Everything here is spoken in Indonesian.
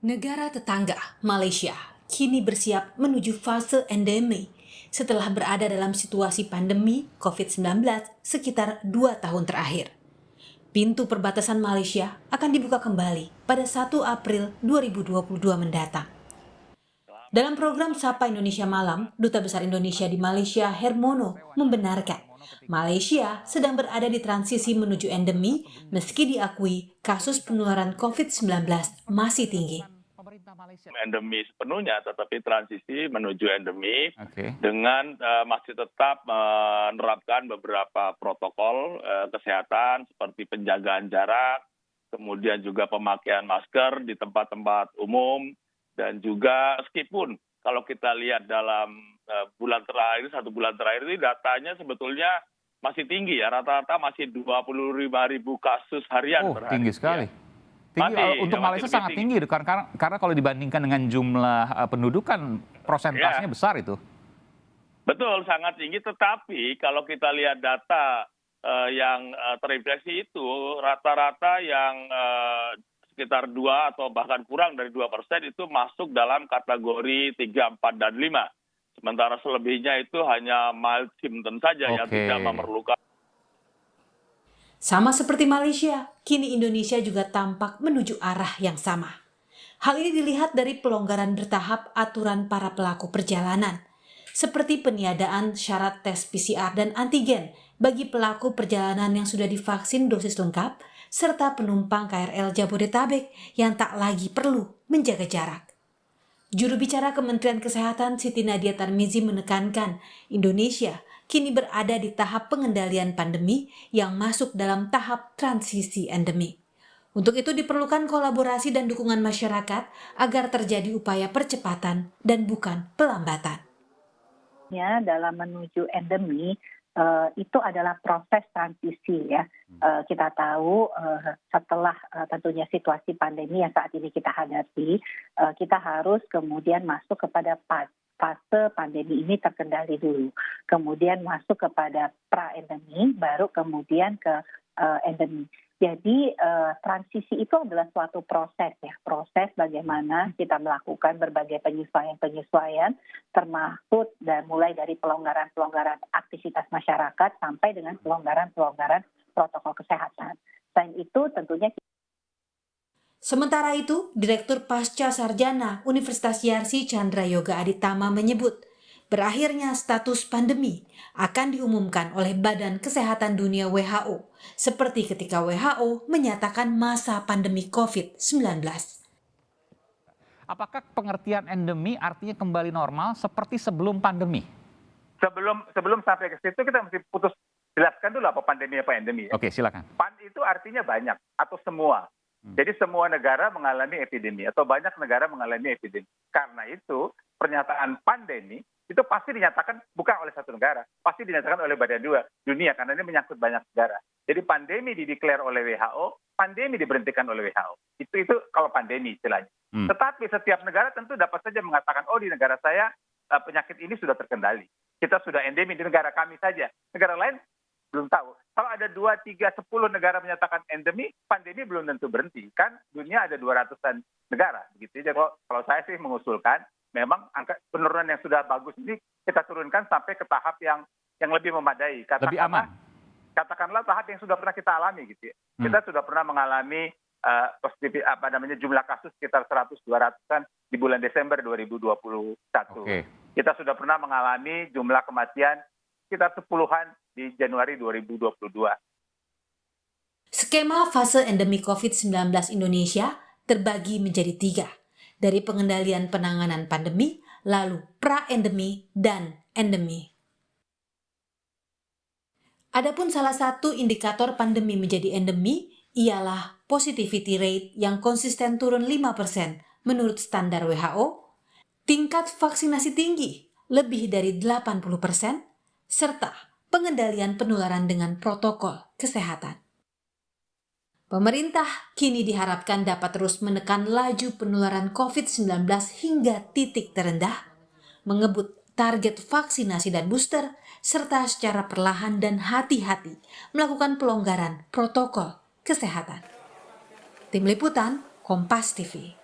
Negara tetangga, Malaysia, kini bersiap menuju fase endemi setelah berada dalam situasi pandemi COVID-19 sekitar 2 tahun terakhir. Pintu perbatasan Malaysia akan dibuka kembali pada 1 April 2022 mendatang. Dalam program Sapa Indonesia Malam, Duta Besar Indonesia di Malaysia, Hermono, membenarkan Malaysia sedang berada di transisi menuju endemi meski diakui kasus penularan COVID-19 masih tinggi. Endemi sepenuhnya, tetapi transisi menuju endemi Oke. dengan masih tetap menerapkan beberapa protokol kesehatan seperti penjagaan jarak, kemudian juga pemakaian masker di tempat-tempat umum, dan juga meskipun kalau kita lihat dalam bulan terakhir, 1 bulan terakhir ini datanya sebetulnya masih tinggi ya, rata-rata masih 25.000 kasus harian per hari. Tinggi sekali. Tinggi, Masih, untuk ya, Malaysia masih sangat tinggi. tinggi karena kalau dibandingkan dengan jumlah pendudukan prosentasenya besar itu. Betul, sangat tinggi. Tetapi kalau kita lihat data yang terinfeksi itu, rata-rata yang sekitar 2 atau bahkan kurang dari 2% itu masuk dalam kategori 3, 4, dan 5. Sementara selebihnya itu hanya mild symptom saja yang tidak memerlukan. Sama seperti Malaysia, kini Indonesia juga tampak menuju arah yang sama. Hal ini dilihat dari pelonggaran bertahap aturan para pelaku perjalanan, seperti peniadaan syarat tes PCR dan antigen bagi pelaku perjalanan yang sudah divaksin dosis lengkap, serta penumpang KRL Jabodetabek yang tak lagi perlu menjaga jarak. Juru bicara Kementerian Kesehatan Siti Nadia Tarmizi menekankan Indonesia kini berada di tahap pengendalian pandemi yang masuk dalam tahap transisi endemi. Untuk itu diperlukan kolaborasi dan dukungan masyarakat agar terjadi upaya percepatan dan bukan pelambatan. Dalam menuju endemi itu adalah proses transisi ya. Kita tahu setelah tentunya situasi pandemi yang saat ini kita hadapi, kita harus kemudian masuk kepada fase pandemi ini terkendali dulu. Kemudian masuk kepada pra-endemi, baru kemudian ke endemi. Jadi transisi itu adalah suatu proses ya, proses bagaimana kita melakukan berbagai penyesuaian termasuk dan mulai dari pelonggaran aktivitas masyarakat sampai dengan pelonggaran protokol kesehatan. Selain itu tentunya. Sementara itu, Direktur Pasca Sarjana Universitas Yarsi Chandra Yoga Aditama menyebut, berakhirnya status pandemi akan diumumkan oleh Badan Kesehatan Dunia WHO, seperti ketika WHO menyatakan masa pandemi COVID-19. Apakah pengertian endemi artinya kembali normal seperti sebelum pandemi? Sebelum sampai ke situ kita mesti jelaskan dulu apa pandemi apa endemi. Oke, silakan. Pan itu artinya banyak atau semua. Jadi semua negara mengalami epidemi atau banyak negara mengalami epidemi. Karena itu pernyataan pandemi itu pasti dinyatakan bukan oleh satu negara, pasti dinyatakan oleh badan dunia karena ini menyangkut banyak negara. Jadi pandemi dideklar oleh WHO, pandemi diberhentikan oleh WHO. Itu kalau pandemi istilahnya. Tetapi setiap negara tentu dapat saja mengatakan, oh di negara saya penyakit ini sudah terkendali. Kita sudah endemi di negara kami saja. Negara lain belum tahu. Kalau ada 2, 3, 10 negara menyatakan endemi, pandemi belum tentu berhenti. Kan dunia ada 200-an negara. Begitu. Jadi kalau saya sih mengusulkan, memang angka penurunan yang sudah bagus ini kita turunkan sampai ke tahap yang lebih memadai. Lebih aman. Katakanlah tahap yang sudah pernah kita alami gitu ya. Kita sudah pernah mengalami jumlah kasus sekitar 100-200-an di bulan Desember 2021. Kita sudah pernah mengalami jumlah kematian sekitar 10-an di Januari 2022. Skema fase endemi COVID-19 Indonesia terbagi menjadi 3, dari pengendalian penanganan pandemi, lalu pra-endemi, dan endemi. Adapun salah satu indikator pandemi menjadi endemi ialah positivity rate yang konsisten turun 5% menurut standar WHO, tingkat vaksinasi tinggi lebih dari 80%, serta pengendalian penularan dengan protokol kesehatan. Pemerintah kini diharapkan dapat terus menekan laju penularan COVID-19 hingga titik terendah, mengebut target vaksinasi dan booster, serta secara perlahan dan hati-hati melakukan pelonggaran protokol kesehatan. Tim Liputan, Kompas TV.